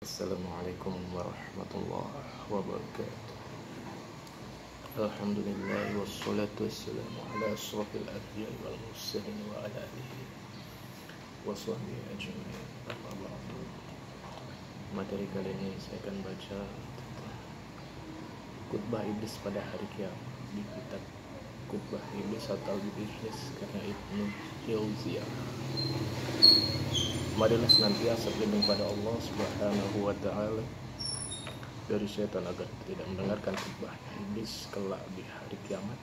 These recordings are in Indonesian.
Assalamualaikum warahmatullahi wabarakatuh. Alhamdulillah wassalatu wassalamu ala asyrafil anbiya'i wal mursalin wa ala alihi wa sahbihi ajma'in. Amma ba'du. Materi kali ini saya akan baca tentang khutbah iblis pada hari kiamat di kitab Khutbah Iblis atau Iblis karya Ibnu Jauziyah. Marilah senantiasa berlindung pada Allah Subhanahu wa taala dari setan agar tidak mendengarkan khutbah iblis kelak di hari kiamat,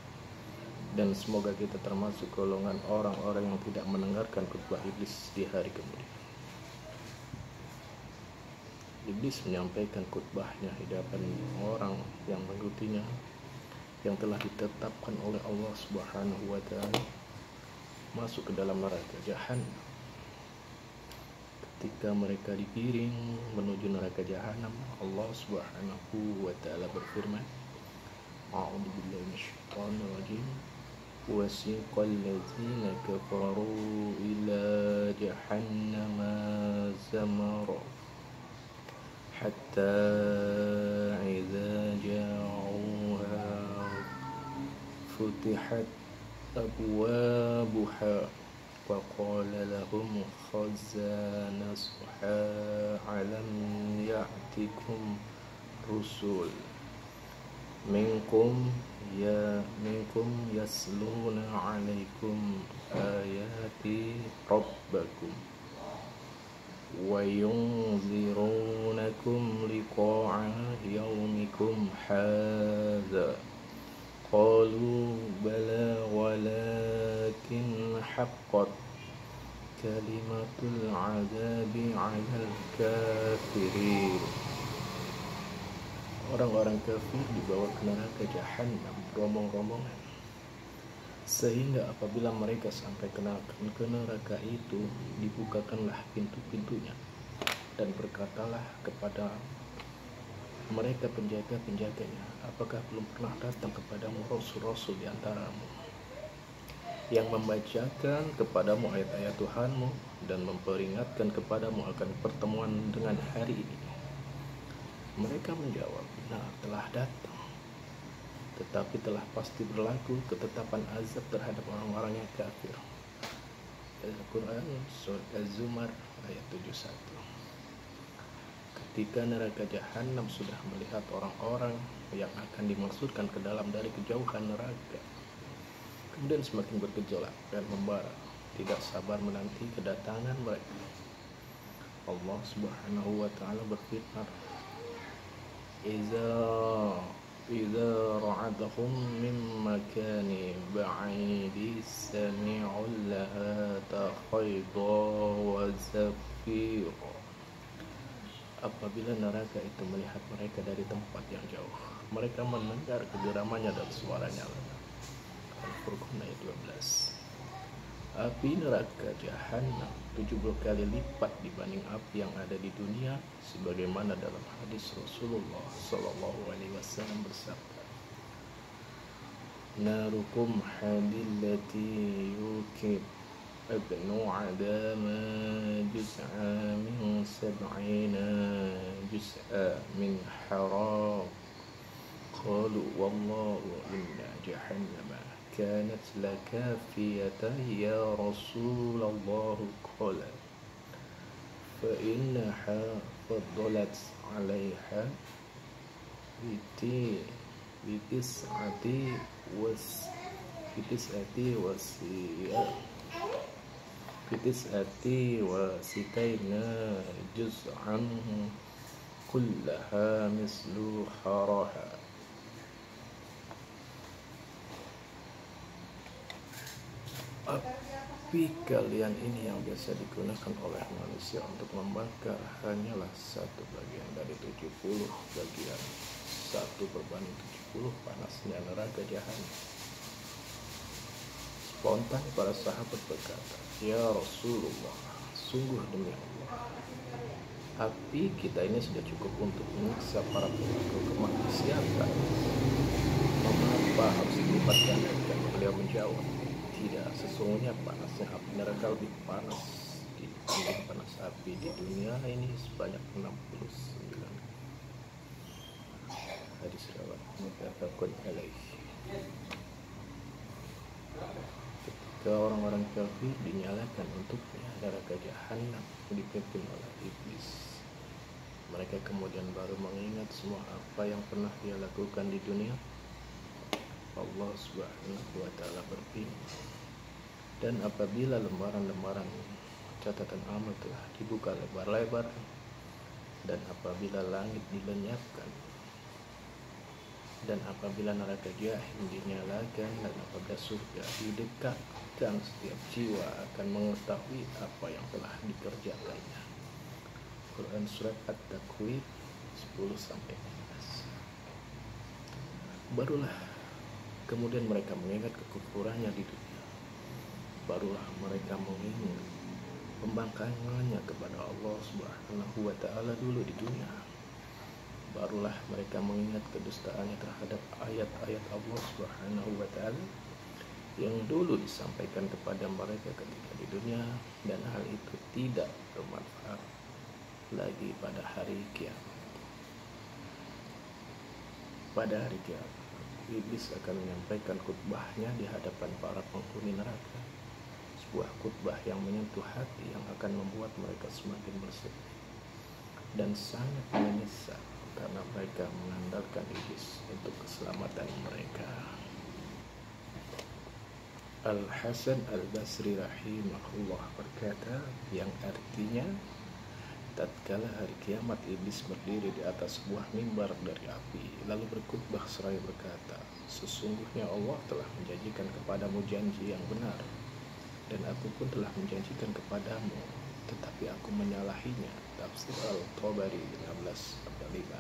dan semoga kita termasuk golongan orang-orang yang tidak mendengarkan khutbah iblis di hari kemudian. Iblis menyampaikan khutbahnya di hadapan orang yang mengikutinya yang telah ditetapkan oleh Allah Subhanahu wa taala masuk ke dalam neraka Jahannam. Ketika mereka digiring menuju neraka Jahannam, Allah Subhanahu wa taala berfirman, A'udzubillahi minasyaitonir rajim. Wasiqal ladzina kafaru ila jahannama zamara hatta idza ja'uha futihat abwabuha وقال لهم خزنتها ألم يأتكم رسل منكم يتلون عليكم آيات ربكم وينذرونكم لقاء يومكم هذا قالوا بلى ولكن حقت كلمة العذاب على الكافرين. Orang-orang kafir dibawa ke neraka Jahannam rombong-rombongan, sehingga apabila mereka sampai ke neraka itu, dibukakanlah pintu-pintunya dan berkatalah kepada mereka penjaga-penjaganya, apakah belum pernah datang kepadamu rasul-rasul di antaramu yang membacakan kepadamu ayat-ayat Tuhanmu dan memperingatkan kepadamu akan pertemuan dengan hari ini? Mereka menjawab, benar, telah datang, tetapi telah pasti berlaku ketetapan azab terhadap orang-orang yang kafir. Al-Quran Surat Az-Zumar ayat 71. Ketika neraka Jahannam sudah melihat orang-orang yang akan dimaksudkan ke dalam dari kejauhan neraka, kemudian semakin bergejolak dan membara, tidak sabar menanti kedatangan mereka. Allah Subhanahu wa taala berfirman, Iza ra'adhum min makani ba'idi sami'u laha takhayda wa zafira. Apabila neraka itu melihat mereka dari tempat yang jauh, mereka mendengar kegeramannya dan suaranya. Al-Furqan ayat 12. Api neraka Jahannam 70 kali lipat dibanding api yang ada di dunia, sebagaimana dalam hadis Rasulullah sallallahu alaihi wasallam bersabda, Narukum hadillati yukib abnu adama juz'a min sab'ina juz'a min haraq. Qalu wallahu inna jahannama kanat lakafiyatan ya Rasulullah. Qala fa innaha faddalat 'alaiha bitis'ati wasitaina juz'an kullaha mislu haraha. Api kalian ini yang biasa digunakan oleh manusia untuk membakar hanyalah 1 bagian dari 70 bagian 1 berbanding 70 panasnya neraka Jahannam. Spontan para sahabat berkata, Ya Rasulullah, sungguh demi Allah, api kita ini sudah cukup untuk menyiksa para pelaku kemaksiatan. Mengapa harus dilipat gandakan? Beliau menjawab, tidak, sesungguhnya panasnya api neraka lebih panas dibanding panas api di dunia ini sebanyak 60 muttafaqun alaih. Ketika orang-orang kafir dinyalakan untuknya neraka jahanam dipimpin oleh iblis, mereka kemudian baru mengingat semua apa yang pernah dia lakukan di dunia. Allah Subhanahu wa ta'ala berfirman, dan apabila lembaran-lembaran catatan amal telah dibuka lebar-lebar, dan apabila langit dilenyapkan, dan apabila neraka jahim dinyalakan, dan apabila surga didekatkan, setiap jiwa akan mengetahui apa yang telah dikerjakannya. Quran Surat At-Takwir 10-15. Barulah kemudian mereka mengingat kekufurannya di dunia. Barulah mereka mengingat pembangkangannya kepada Allah Subhanahu wa ta'ala dulu di dunia. Barulah mereka mengingat kedustaannya terhadap ayat-ayat Allah Subhanahu wa ta'ala yang dulu disampaikan kepada mereka ketika di dunia, dan hal itu tidak bermanfaat lagi pada hari kiamat. Pada hari kiamat, iblis akan menyampaikan khutbahnya di hadapan para penghuni neraka, sebuah khutbah yang menyentuh hati, yang akan membuat mereka semakin bersedih dan sangat menyesal karena mereka mengandalkan iblis untuk keselamatan mereka. Al-Hasan Al-Basri rahimahullah berkata, yang artinya, tatkala hari kiamat iblis berdiri di atas sebuah mimbar dari api, lalu berkhutbah seraya berkata, sesungguhnya Allah telah menjanjikan kepadamu janji yang benar, dan aku pun telah menjanjikan kepadamu, tetapi aku menyalahinya. Tafsir Al-Tabari 16:5.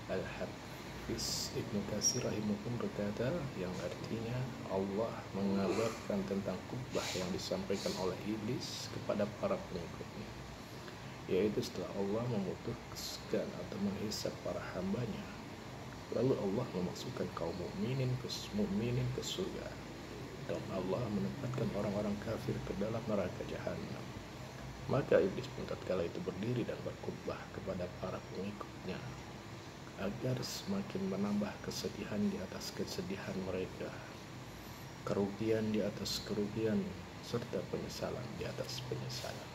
Al-Hafiz Ibnu Katsir rahimahullah berkata, yang artinya Allah mengabarkan tentang khutbah yang disampaikan oleh iblis kepada para pengikutnya, yaitu setelah Allah memutuskan atau menghisab para hambanya, lalu Allah memasukkan kaum mukminin ke surga, dan Allah menempatkan orang-orang kafir ke dalam neraka jahanam. Maka iblis pun tatkala itu berdiri dan berkhutbah kepada para pengikutnya agar semakin menambah kesedihan di atas kesedihan mereka, kerugian di atas kerugian, serta penyesalan di atas penyesalan.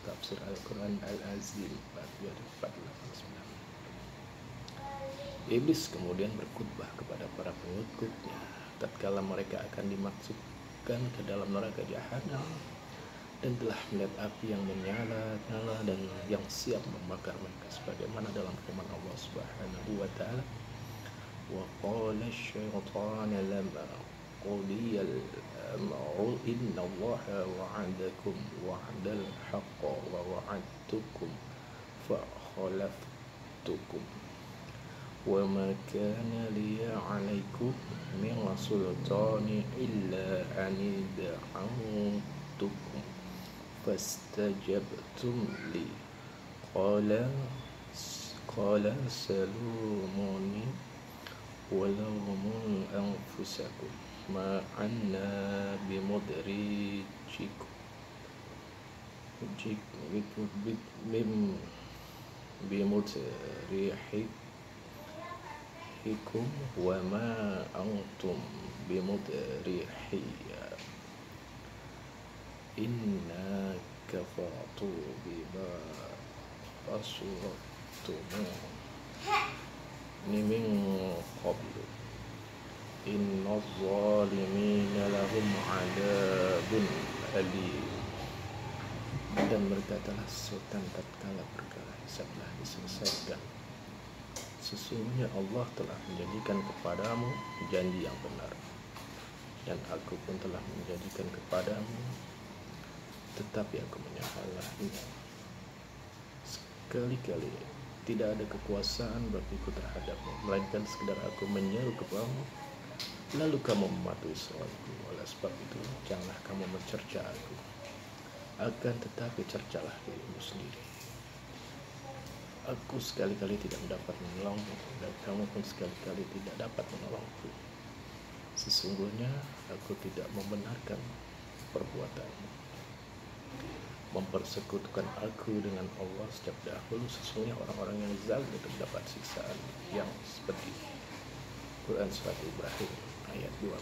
Tafsir Al-Quran Al-Azim 4:8-9. Iblis kemudian berkhutbah kepada para pengikutnya tatkala mereka akan dimasukkan ke dalam neraka jahanam dan telah melihat api yang menyala-nyala dan yang siap membakar mereka, sebagaimana dalam firman Allah Subhanahu wa ta'ala, wa qala asy-syaitanu lamma qudiya al-amru inna Allaha wa'adakum wa'dal haqqa wa wa'adtukum fa khalaftukum wa ma kana liya 'alaikum min sultani illa an da'awtukum fastajabtum li qala salumuni walumun anfusakum ma anna bimudrijikum bimudrihikum wa ma antum bimudrihiyya inna kafartu bima asraktumu min qablu inna zalimina lahum adabun alim. Dan berkatalah sultan tatkala perkara hisablah diselesaikan, sesungguhnya Allah telah menjanjikan kepadamu janji yang benar, dan aku pun telah menjanjikan kepadamu, tetapi aku menyalahinya. Sekali-kali tidak ada kekuasaan bagiku terhadapmu, melainkan sekedar aku menyeru kepadamu, lalu kamu mematuhi seruanku. Oleh sebab itu janganlah kamu mencerca aku, akan tetapi cercalah dirimu sendiri. Aku sekali-kali tidak dapat menolongmu, dan kamu pun sekali-kali tidak dapat menolongku. Sesungguhnya aku tidak membenarkan perbuatanmu. mempersekutukan aku dengan Allah sejak dahulu, sesungguhnya orang-orang yang zalim itu mendapat siksaan yang pedih. Quran Surat Ibrahim ayat 22.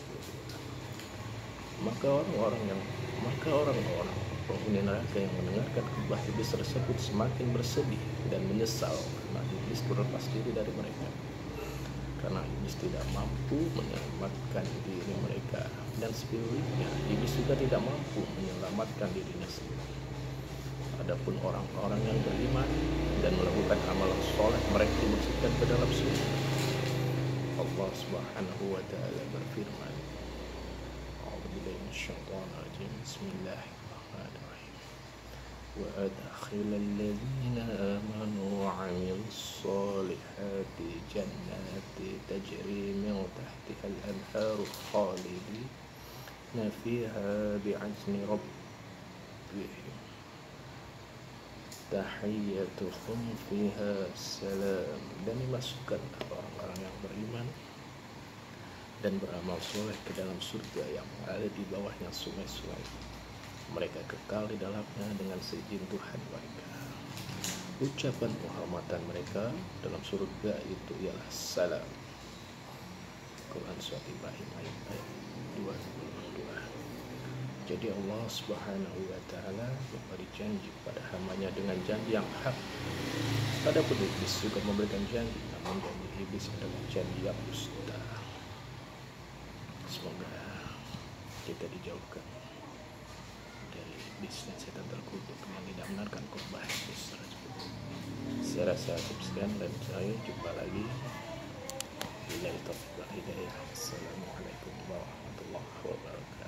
Maka orang-orang penghuni neraka yang mendengarkan khutbah iblis tersebut semakin bersedih dan menyesal karena iblis terlepas diri dari mereka, karena iblis tidak mampu menyelamatkan diri mereka, dan sebaliknya iblis juga tidak mampu menyelamatkan dirinya sendiri. Adapun orang-orang yang beriman dan melakukan amalan soleh, mereka dimasukkan ke dalam surga. Allah Subhanahu wa taala berfirman, A'udzubillahi minasyaitonir rajim. Bismillahirrahmanirrahim. Wa adkhilal ladzina amanu wa 'amilus solihati jannati tajri min tahtiha al-anharu khalidina fiha bi'izni rabbihim tahiyyatuhum fiha salam. Dan dimasukkan orang-orang yang beriman dan beramal soleh ke dalam surga yang ada di bawahnya sungai-sungai. Mereka kekal di dalamnya dengan seizin Tuhan mereka. Ucapan penghormatan mereka dalam surga itu ialah salam. Quran Surat Ibrahim ayat 22. Jadi Allah Subhanahu wa taala memberi janji pada hambanya dengan janji yang hak. Adapun iblis juga memberikan janji, namun janji iblis adalah janji yang dusta. Semoga kita dijauhkan dari iblis dan setan terkutuk yang tidak benarkan khutbah iblis tersebut. Saya rasa cukup sekian dan saya jumpa lagi. Billahi taufiq wal hidayah. Assalamualaikum warahmatullahi wabarakatuh.